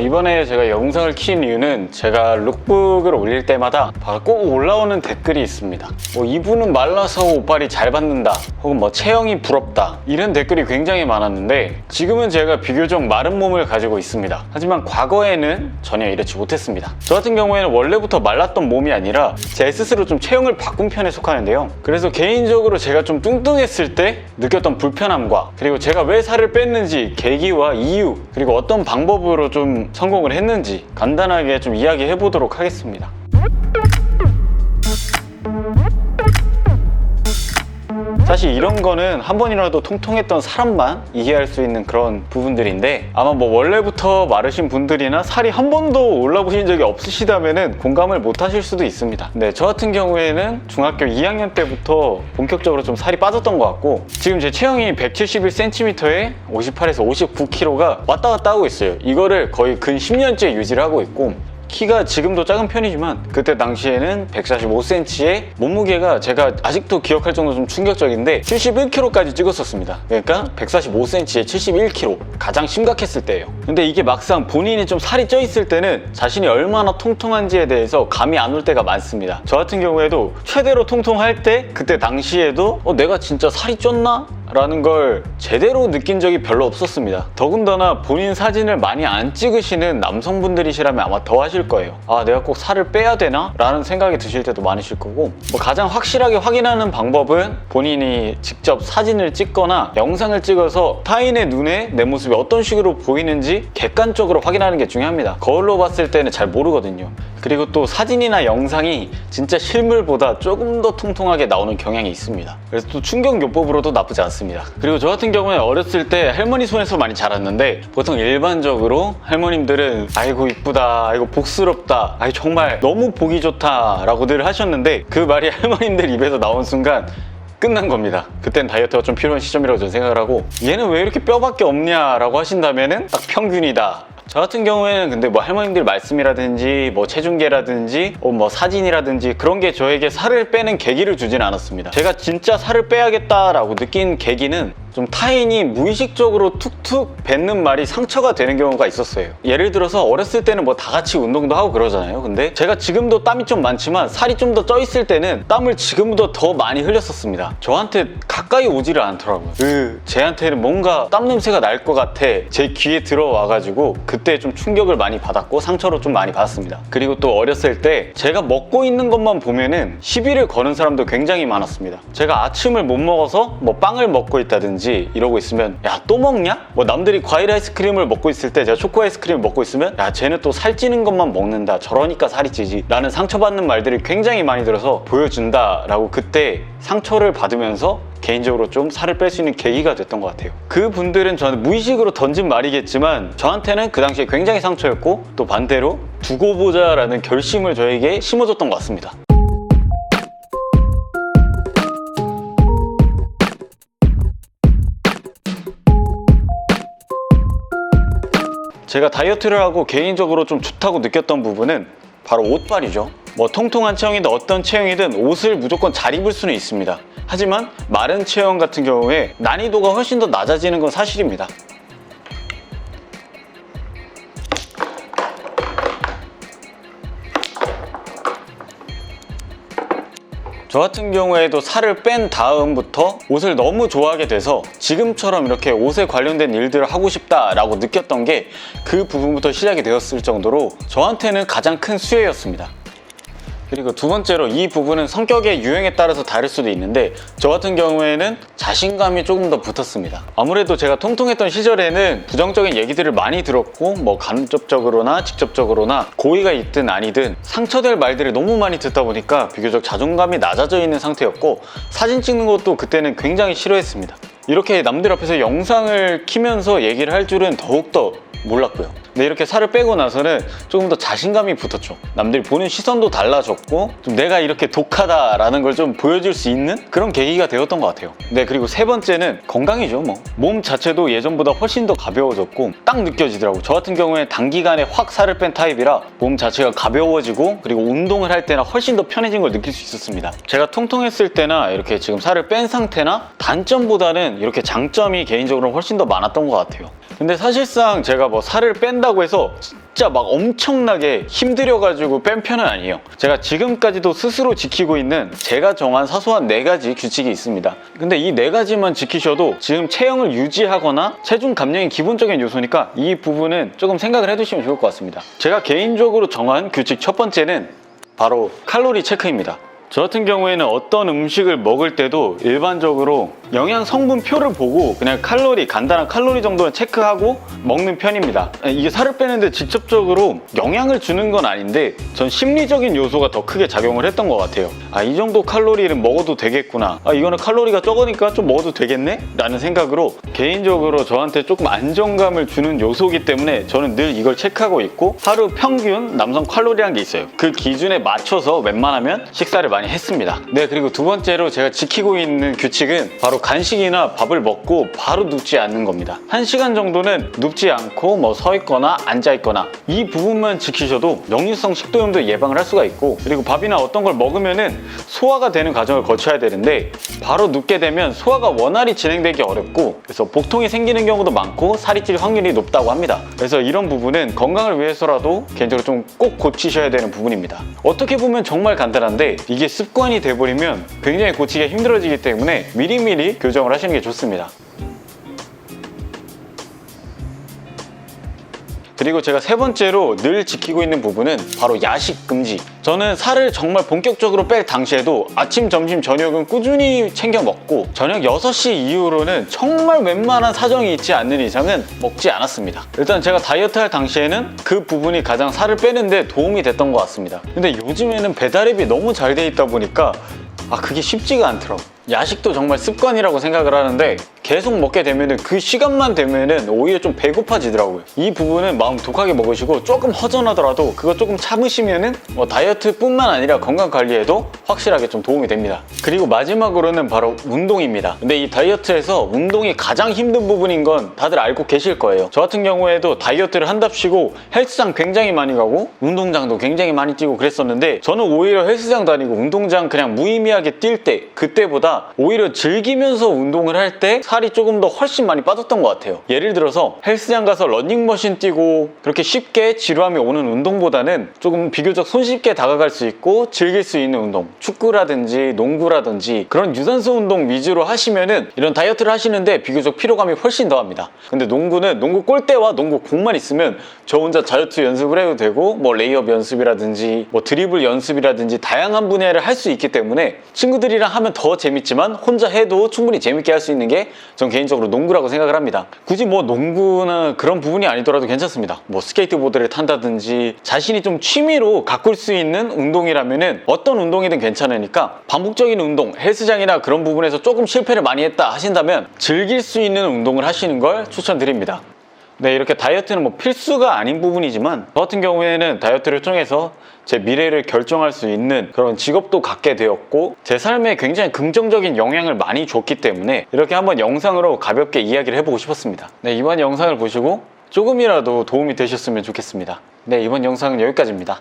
이번에 제가 영상을 킨 이유는 제가 룩북을 올릴 때마다 꼭 올라오는 댓글이 있습니다. 이분은 말라서 옷빨이 잘 받는다, 혹은 체형이 부럽다, 이런 댓글이 굉장히 많았는데 지금은 제가 비교적 마른 몸을 가지고 있습니다. 하지만 과거에는 전혀 이렇지 못했습니다. 저 같은 경우에는 원래부터 말랐던 몸이 아니라 제 스스로 좀 체형을 바꾼 편에 속하는데요. 그래서 개인적으로 제가 좀 뚱뚱했을 때 느꼈던 불편함과, 그리고 제가 왜 살을 뺐는지 계기와 이유, 그리고 어떤 방법으로 좀 성공을 했는지 간단하게 좀 이야기해 보도록 하겠습니다. 사실 이런 거는 한 번이라도 통통했던 사람만 이해할 수 있는 그런 부분들인데, 아마 원래부터 마르신 분들이나 살이 한 번도 올라보신 적이 없으시다면 공감을 못 하실 수도 있습니다. 네, 저 같은 경우에는 중학교 2학년 때부터 본격적으로 좀 살이 빠졌던 것 같고, 지금 제 체형이 171cm에 58에서 59kg가 왔다 갔다 하고 있어요. 이거를 거의 근 10년째 유지를 하고 있고, 키가 지금도 작은 편이지만 그때 당시에는 145cm에 몸무게가 제가 아직도 기억할 정도로 좀 충격적인데 71kg까지 찍었었습니다. 그러니까 145cm에 71kg, 가장 심각했을 때예요. 근데 이게 막상 본인이 좀 살이 쪄 있을 때는 자신이 얼마나 통통한지에 대해서 감이 안 올 때가 많습니다. 저 같은 경우에도 최대로 통통할 때 그때 당시에도 내가 진짜 살이 쪘나? 라는 걸 제대로 느낀 적이 별로 없었습니다. 더군다나 본인 사진을 많이 안 찍으시는 남성분들이시라면 아마 더 하실 거예요. 내가 꼭 살을 빼야 되나? 라는 생각이 드실 때도 많으실 거고, 가장 확실하게 확인하는 방법은 본인이 직접 사진을 찍거나 영상을 찍어서 타인의 눈에 내 모습이 어떤 식으로 보이는지 객관적으로 확인하는 게 중요합니다. 거울로 봤을 때는 잘 모르거든요. 그리고 또 사진이나 영상이 진짜 실물보다 조금 더 통통하게 나오는 경향이 있습니다. 그래서 또 충격요법으로도 나쁘지 않습니다. 그리고 저 같은 경우에 어렸을 때 할머니 손에서 많이 자랐는데, 보통 일반적으로 할머님들은 아이고 이쁘다, 아이고 복스럽다, 아이 정말 너무 보기 좋다 라고 늘 하셨는데, 그 말이 할머님들 입에서 나온 순간 끝난 겁니다. 그땐 다이어트가 좀 필요한 시점이라고 저는 생각을 하고, 얘는 왜 이렇게 뼈밖에 없냐 라고 하신다면은 딱 평균이다. 저 같은 경우에는 근데 할머님들 말씀이라든지 체중계라든지 사진이라든지 그런 게 저에게 살을 빼는 계기를 주진 않았습니다. 제가 진짜 살을 빼야겠다라고 느낀 계기는 좀 타인이 무의식적으로 툭툭 뱉는 말이 상처가 되는 경우가 있었어요. 예를 들어서 어렸을 때는 다 같이 운동도 하고 그러잖아요. 근데 제가 지금도 땀이 좀 많지만 살이 좀 더 쪄 있을 때는 땀을 지금보다 더 많이 흘렸었습니다. 저한테 가까이 오지를 않더라고요. 쟤한테는 뭔가 땀 냄새가 날 것 같아 제 귀에 들어와가지고 그때 좀 충격을 많이 받았고 상처로 좀 많이 받았습니다. 그리고 또 어렸을 때 제가 먹고 있는 것만 보면은 시비를 거는 사람도 굉장히 많았습니다. 제가 아침을 못 먹어서 빵을 먹고 있다든지 이러고 있으면 야 또 먹냐? 남들이 과일 아이스크림을 먹고 있을 때 제가 초코 아이스크림을 먹고 있으면 야 쟤는 또 살찌는 것만 먹는다, 저러니까 살이 찌지 라는 상처받는 말들이 굉장히 많이 들어서 보여준다 라고 그때 상처를 받으면서 개인적으로 좀 살을 뺄 수 있는 계기가 됐던 것 같아요. 그분들은 저한테 무의식으로 던진 말이겠지만 저한테는 그 당시에 굉장히 상처였고, 또 반대로 두고 보자 라는 결심을 저에게 심어줬던 것 같습니다. 제가 다이어트를 하고 개인적으로 좀 좋다고 느꼈던 부분은 바로 옷빨이죠. 통통한 체형이든 어떤 체형이든 옷을 무조건 잘 입을 수는 있습니다. 하지만 마른 체형 같은 경우에 난이도가 훨씬 더 낮아지는 건 사실입니다. 저 같은 경우에도 살을 뺀 다음부터 옷을 너무 좋아하게 돼서 지금처럼 이렇게 옷에 관련된 일들을 하고 싶다라고 느꼈던 게 그 부분부터 시작이 되었을 정도로 저한테는 가장 큰 수혜였습니다. 그리고 두 번째로 이 부분은 성격의 유형에 따라서 다를 수도 있는데 저 같은 경우에는 자신감이 조금 더 붙었습니다. 아무래도 제가 통통했던 시절에는 부정적인 얘기들을 많이 들었고 간접적으로나 직접적으로나 고의가 있든 아니든 상처될 말들을 너무 많이 듣다 보니까 비교적 자존감이 낮아져 있는 상태였고, 사진 찍는 것도 그때는 굉장히 싫어했습니다. 이렇게 남들 앞에서 영상을 키면서 얘기를 할 줄은 더욱더 몰랐고요. 근데 이렇게 살을 빼고 나서는 조금 더 자신감이 붙었죠. 남들이 보는 시선도 달라졌고 좀 내가 이렇게 독하다라는 걸 좀 보여줄 수 있는 그런 계기가 되었던 것 같아요. 네, 그리고 세 번째는 건강이죠. 몸 자체도 예전보다 훨씬 더 가벼워졌고 딱 느껴지더라고요. 저 같은 경우에 단기간에 확 살을 뺀 타입이라 몸 자체가 가벼워지고 그리고 운동을 할 때나 훨씬 더 편해진 걸 느낄 수 있었습니다. 제가 통통했을 때나 이렇게 지금 살을 뺀 상태나 단점보다는 이렇게 장점이 개인적으로 훨씬 더 많았던 것 같아요. 근데 사실상 제가 뭐 살을 뺀다고 해서 진짜 막 엄청나게 힘들여가지고 뺀 편은 아니에요. 제가 지금까지도 스스로 지키고 있는 제가 정한 사소한 4가지 규칙이 있습니다. 근데 이 4가지만 지키셔도 지금 체형을 유지하거나 체중 감량이 기본적인 요소니까 이 부분은 조금 생각을 해두시면 좋을 것 같습니다. 제가 개인적으로 정한 규칙 첫 번째는 바로 칼로리 체크입니다. 저 같은 경우에는 어떤 음식을 먹을 때도 일반적으로 영양 성분표를 보고 그냥 간단한 칼로리 정도는 체크하고 먹는 편입니다. 이게 살을 빼는데 직접적으로 영향을 주는 건 아닌데 전 심리적인 요소가 더 크게 작용을 했던 것 같아요. 이 정도 칼로리는 먹어도 되겠구나. 이거는 칼로리가 적으니까 좀 먹어도 되겠네? 라는 생각으로 개인적으로 저한테 조금 안정감을 주는 요소이기 때문에 저는 늘 이걸 체크하고 있고 하루 평균 남성 칼로리라는 게 있어요. 그 기준에 맞춰서 웬만하면 식사를 많이 했습니다. 네, 그리고 두 번째로 제가 지키고 있는 규칙은 바로 간식이나 밥을 먹고 바로 눕지 않는 겁니다. 1시간 정도는 눕지 않고 뭐 서 있거나 앉아 있거나 이 부분만 지키셔도 역류성 식도염도 예방을 할 수가 있고, 그리고 밥이나 어떤 걸 먹으면은 소화가 되는 과정을 거쳐야 되는데 바로 눕게 되면 소화가 원활히 진행되기 어렵고 그래서 복통이 생기는 경우도 많고 살이 찔 확률이 높다고 합니다. 그래서 이런 부분은 건강을 위해서라도 개인적으로 좀 꼭 고치셔야 되는 부분입니다. 어떻게 보면 정말 간단한데 이게 습관이 돼버리면 굉장히 고치기가 힘들어지기 때문에 미리미리 교정을 하시는 게 좋습니다. 그리고 제가 세 번째로 늘 지키고 있는 부분은 바로 야식 금지. 저는 살을 정말 본격적으로 뺄 당시에도 아침, 점심, 저녁은 꾸준히 챙겨 먹고 저녁 6시 이후로는 정말 웬만한 사정이 있지 않는 이상은 먹지 않았습니다. 일단 제가 다이어트 할 당시에는 그 부분이 가장 살을 빼는데 도움이 됐던 것 같습니다. 근데 요즘에는 배달앱이 너무 잘 돼 있다 보니까 그게 쉽지가 않더라고요. 야식도 정말 습관이라고 생각을 하는데 계속 먹게 되면은 그 시간만 되면은 오히려 좀 배고파지더라고요. 이 부분은 마음 독하게 먹으시고 조금 허전하더라도 그거 조금 참으시면은 다이어트뿐만 아니라 건강 관리에도 확실하게 좀 도움이 됩니다. 그리고 마지막으로는 바로 운동입니다. 근데 이 다이어트에서 운동이 가장 힘든 부분인 건 다들 알고 계실 거예요. 저 같은 경우에도 다이어트를 한답시고 헬스장 굉장히 많이 가고 운동장도 굉장히 많이 뛰고 그랬었는데 저는 오히려 헬스장 다니고 운동장 그냥 무의미하게 뛸 때 그때보다 오히려 즐기면서 운동을 할 때 살이 조금 더 훨씬 많이 빠졌던 것 같아요. 예를 들어서 헬스장 가서 러닝머신 뛰고 그렇게 쉽게 지루함이 오는 운동보다는 조금 비교적 손쉽게 다가갈 수 있고 즐길 수 있는 운동, 축구라든지 농구라든지 그런 유산소 운동 위주로 하시면은 이런 다이어트를 하시는데 비교적 피로감이 훨씬 더합니다. 근데 농구는 농구 골대와 농구 공만 있으면 저 혼자 다이어트 연습을 해도 되고 뭐 레이업 연습이라든지 뭐 드리블 연습이라든지 다양한 분야를 할 수 있기 때문에 친구들이랑 하면 더 재밌지만 혼자 해도 충분히 재밌게 할 수 있는 게 전 개인적으로 농구라고 생각을 합니다. 굳이 뭐 농구나 그런 부분이 아니더라도 괜찮습니다. 뭐 스케이트보드를 탄다든지 자신이 좀 취미로 가꿀 수 있는 운동이라면은 어떤 운동이든 괜찮으니까 반복적인 운동, 헬스장이나 그런 부분에서 조금 실패를 많이 했다 하신다면 즐길 수 있는 운동을 하시는 걸 추천드립니다. 네, 이렇게 다이어트는 뭐 필수가 아닌 부분이지만 저 같은 경우에는 다이어트를 통해서 제 미래를 결정할 수 있는 그런 직업도 갖게 되었고 제 삶에 굉장히 긍정적인 영향을 많이 줬기 때문에 이렇게 한번 영상으로 가볍게 이야기를 해보고 싶었습니다. 네, 이번 영상을 보시고 조금이라도 도움이 되셨으면 좋겠습니다. 네, 이번 영상은 여기까지입니다.